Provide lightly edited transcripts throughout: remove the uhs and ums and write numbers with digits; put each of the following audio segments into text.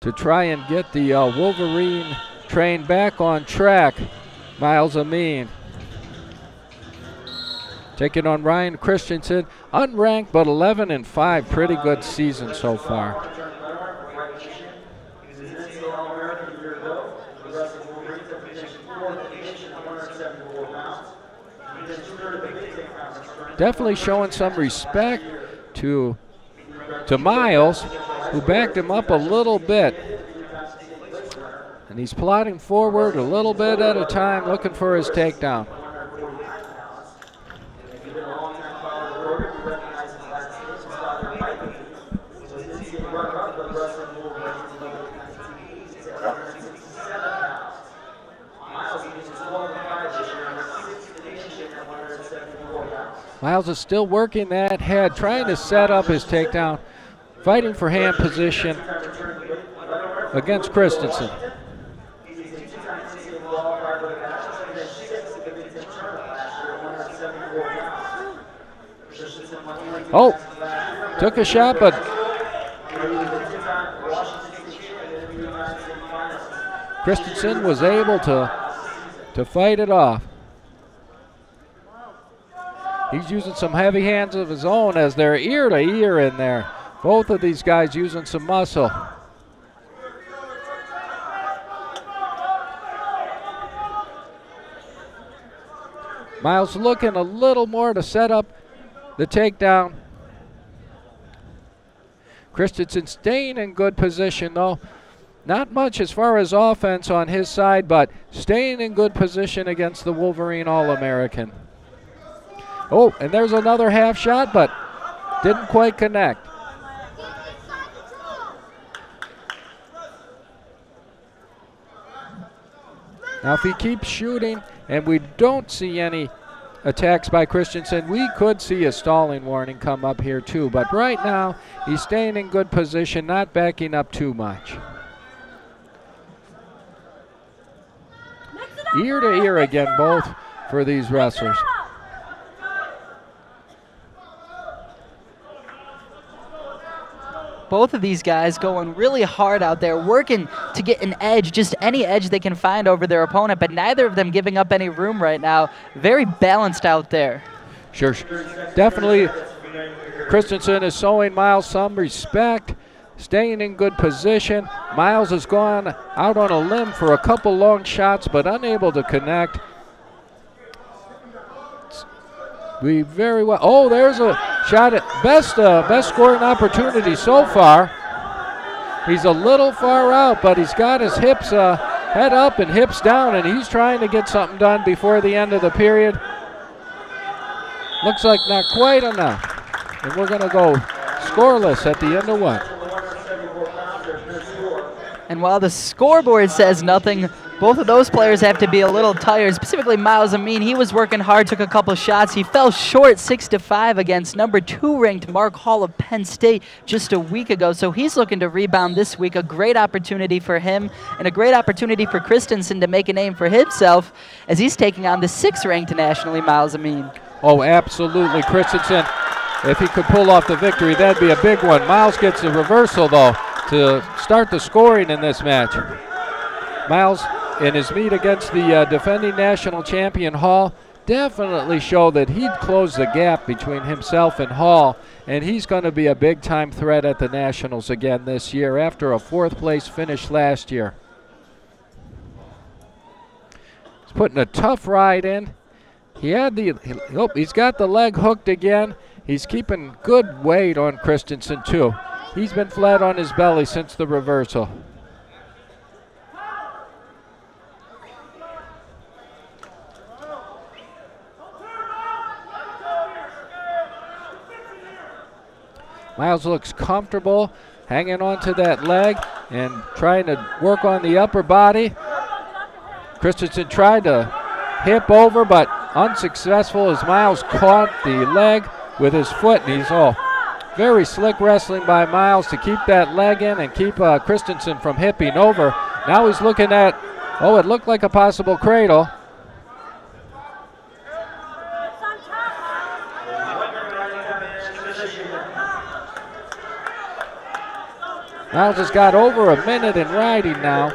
to try and get the Wolverine train back on track. Myles Amine taking on Ryan Christensen, unranked but 11-5, pretty good season so far. Definitely showing some respect to Myles, who backed him up a little bit. And he's plodding forward a little bit at a time, looking for his takedown. Myles is still working that head, trying to set up his takedown, fighting for hand position against Christensen. Oh, took a shot, but Christensen was able to fight it off. He's using some heavy hands of his own as they're ear to ear in there. Both of these guys using some muscle. Myles looking a little more to set up the takedown. Christensen staying in good position though. Not much as far as offense on his side, but staying in good position against the Wolverine All-American. Oh, and there's another half shot, but didn't quite connect. Now if he keeps shooting and we don't see any attacks by Christensen, we could see a stalling warning come up here too. But right now, he's staying in good position, not backing up too much. Ear to ear again, both for these wrestlers. Both of these guys going really hard out there, working to get an edge, just any edge they can find over their opponent, but neither of them giving up any room right now. Very balanced out there. Sure, definitely Christensen is showing Myles some respect, staying in good position. Myles has gone out on a limb for a couple long shots, but unable to connect. We very well. Oh, there's a shot at best scoring opportunity so far. He's a little far out, but he's got his hips head up and hips down, and he's trying to get something done before the end of the period. Looks like not quite enough, and we're going to go scoreless at the end of one. And while the scoreboard says nothing, both of those players have to be a little tired, specifically Myles Amine. He was working hard, took a couple shots. He fell short 6-5 against number 2 ranked Mark Hall of Penn State just a week ago. So he's looking to rebound this week. A great opportunity for him and a great opportunity for Christensen to make a name for himself as he's taking on the 6th ranked nationally, Myles Amine. Oh, absolutely. Christensen, if he could pull off the victory, that'd be a big one. Myles gets a reversal, though, to start the scoring in this match. Myles, in his meet against the defending national champion Hall, definitely showed that he'd close the gap between himself and Hall, and he's going to be a big-time threat at the Nationals again this year after a 4th-place finish last year. He's putting a tough ride in. He had he's got the leg hooked again. He's keeping good weight on Christensen too. He's been flat on his belly since the reversal. Myles looks comfortable hanging on to that leg and trying to work on the upper body. Christensen tried to hip over, but unsuccessful as Myles caught the leg with his foot. And he's very slick wrestling by Myles to keep that leg in and keep Christensen from hipping over. Now he's looking at, it looked like a possible cradle. Myles has got over a minute in riding now.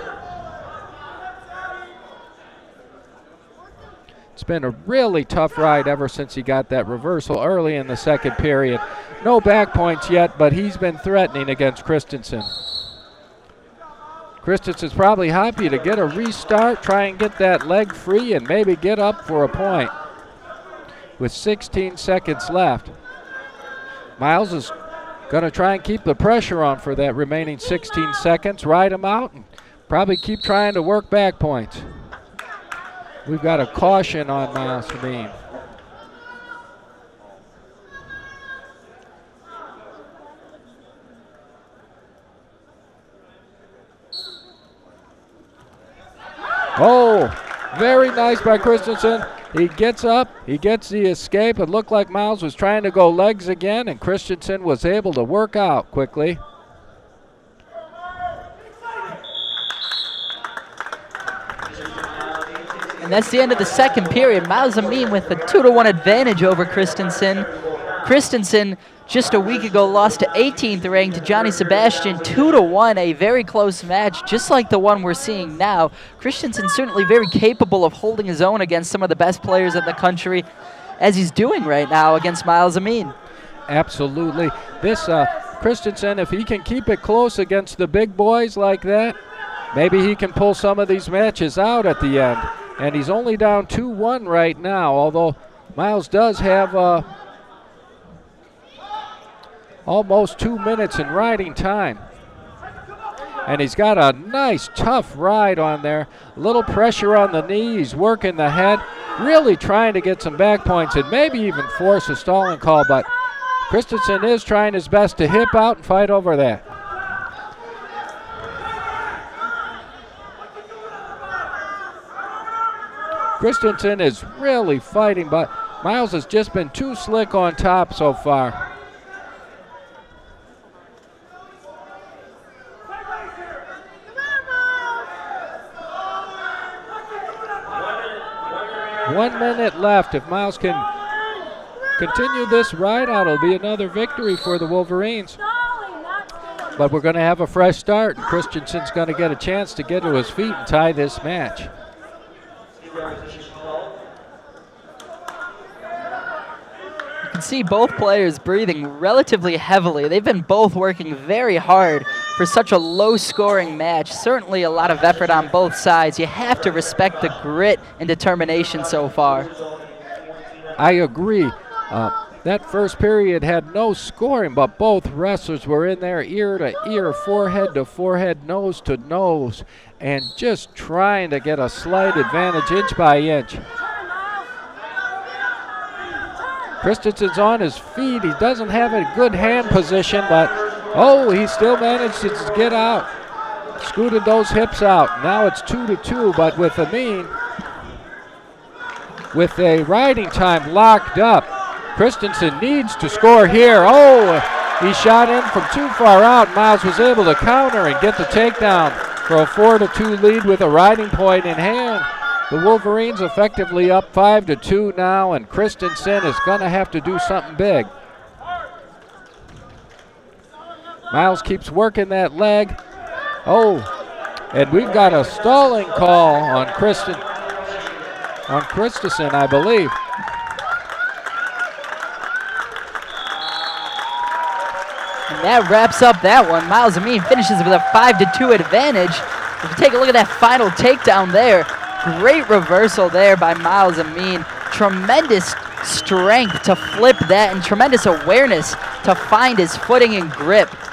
It's been a really tough ride ever since he got that reversal early in the second period. No back points yet, but he's been threatening against Christensen. Christensen's probably happy to get a restart, try and get that leg free, and maybe get up for a point. With 16 seconds left, Myles is going to try and keep the pressure on for that remaining 16 seconds, ride him out, and probably keep trying to work back points. We've got a caution on Myles Amine. Oh, very nice by Christensen. He gets up, he gets the escape. It looked like Myles was trying to go legs again, and Christensen was able to work out quickly. And that's the end of the second period. Myles Amine with a 2-1 advantage over Christensen. Christensen just a week ago lost to 18th ranked Johnny Sebastian 2-1, a very close match, just like the one we're seeing now. Christensen certainly very capable of holding his own against some of the best players in the country, as he's doing right now against Myles Amine. Absolutely. This Christensen, if he can keep it close against the big boys like that, maybe he can pull some of these matches out at the end. And he's only down 2-1 right now, although Myles does have almost 2 minutes in riding time. And he's got a nice, tough ride on there. A little pressure on the knee. He's working the head, really trying to get some back points and maybe even force a stalling call. But Christensen is trying his best to hip out and fight over that. Christensen is really fighting, but Myles has just been too slick on top so far. One minute left. If Myles can continue this ride out, it'll be another victory for the Wolverines. But we're going to have a fresh start, and Christensen's going to get a chance to get to his feet and tie this match. You can see both players breathing relatively heavily. They've been both working very hard for such a low-scoring match. Certainly a lot of effort on both sides. You have to respect the grit and determination so far. I agree. That first period had no scoring, but both wrestlers were in there ear to ear, forehead to forehead, nose to nose, and just trying to get a slight advantage inch by inch. Christensen's on his feet. He doesn't have a good hand position, but oh, he still managed to get out. Scooted those hips out. Now it's 2-2, but with Amine, with a riding time locked up, Christensen needs to score here. Oh, he shot in from too far out. Myles was able to counter and get the takedown for a 4-2 lead with a riding point in hand. The Wolverines effectively up 5-2 now, and Christensen is going to have to do something big. Myles keeps working that leg. Oh, and we've got a stalling call on Christensen, I believe. And that wraps up that one. Myles Amine finishes with a 5-2 advantage. If you take a look at that final takedown there, great reversal there by Myles Amine. Tremendous strength to flip that and tremendous awareness to find his footing and grip.